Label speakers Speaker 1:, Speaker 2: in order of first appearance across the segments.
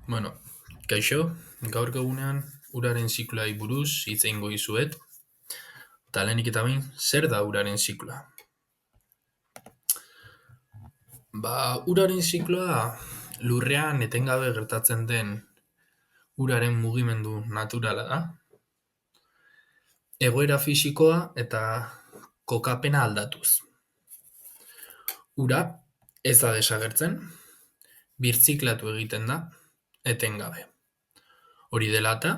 Speaker 1: Bueno, kaixo, gaur egunean uraren zikloari buruz hitz egingo dizuet. Eta lehenik eta behin, zer da uraren zikloa? Uraren zikloa lurrean etengabe gertatzen den uraren mugimendu naturala da. Egoera fisikoa eta kokapena aldatuz. Ura ez da desagertzen, birziklatu egiten da etengabe. Hori dela eta,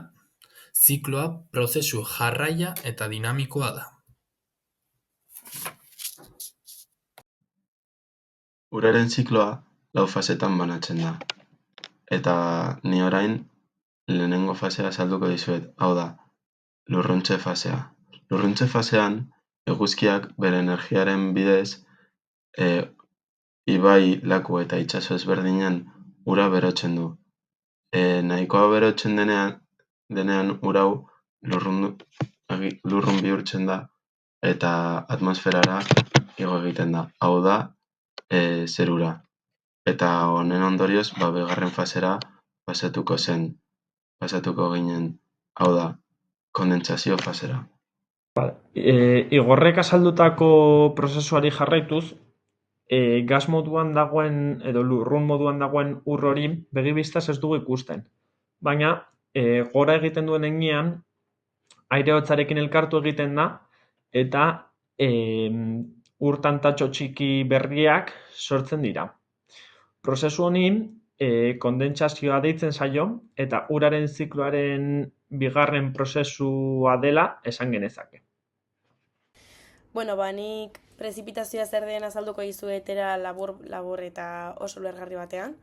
Speaker 1: zikloa prozesu jarraia eta dinamikoa da.
Speaker 2: Uraren zikloa lau fasetan banatzen da. Eta ni orain lehenengo fasea azalduko dizuet, hau da, lurruntze fasea. Lurruntze fasean, eguzkiak bere energiaren bidez ibai, laku eta itsaso ezberdinen ura berotzen du. Nahikoa berotzen denean ura hau lurrun bihurtzen da eta atmosferara igo egiten da. Hau da, zerura. Eta honen ondorioz, bigarren fasera pasatuko ginen, hau da, kondentsazio fasera.
Speaker 3: Igorrek azaldutako prozesuari jarraituz, gas moduan dagoen edo lurrun moduan dagoen ur hori begi bistaz ez dugu ikusten. Baina gora egiten duen heinean aire hotzarekin elkartu egiten da eta ur tantatxo txiki berriak sortzen dira. Prozesu honi kondentsazioa deitzen zaio eta uraren zikloaren bigarren prozesua dela esan genezake.
Speaker 4: Bueno, nik prezipitazioa zer den azalduko dizuetera labur eta oso ulergarri batean.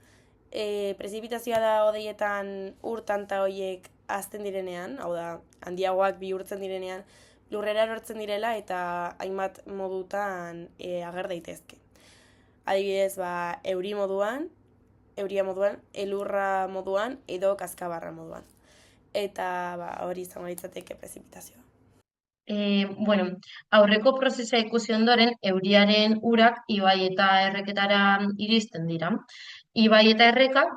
Speaker 4: Prezipitazioa da hodeietan ur tanta horiek hazten direnean, hau da, handiagoak bihurtzen direnean, lurrera erortzen direla eta hainbat modutan ager daitezke. Adibidez, euria moduan, elurra moduan edo kaskabarra moduan. Eta hori izango litzateke prezipitazioa.
Speaker 5: Aurreko prozesua ikusi ondoren, euriaren urak ibai eta erreketara iristen dira. Ibai eta errekak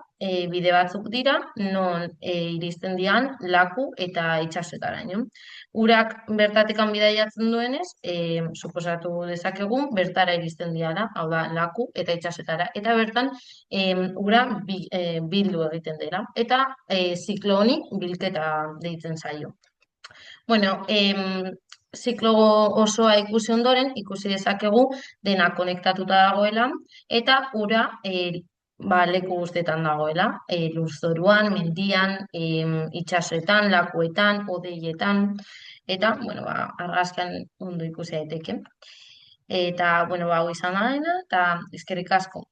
Speaker 5: bide batzuk dira, non iristen dian laku eta itsasoetara. Urak bertatekan bidaiatzen duenez, suposatu dezakegu, bertara iristen diala, hau da, laku eta itsasoetara. Eta bertan, ura bildu egiten dela. Eta ziklo honi bilketa deitzen zaio. Ziklo osoa ikusi ondoren, ikusi dezakegu dena konektatuta dagoela eta ura leku guztietan dagoela, lurzoruan, mendian, itsasoetan, lakuetan, hodeietan, eta, argazkian ondo ikusi daiteke. Eta, hau izan da dena, eta eskerrik asko.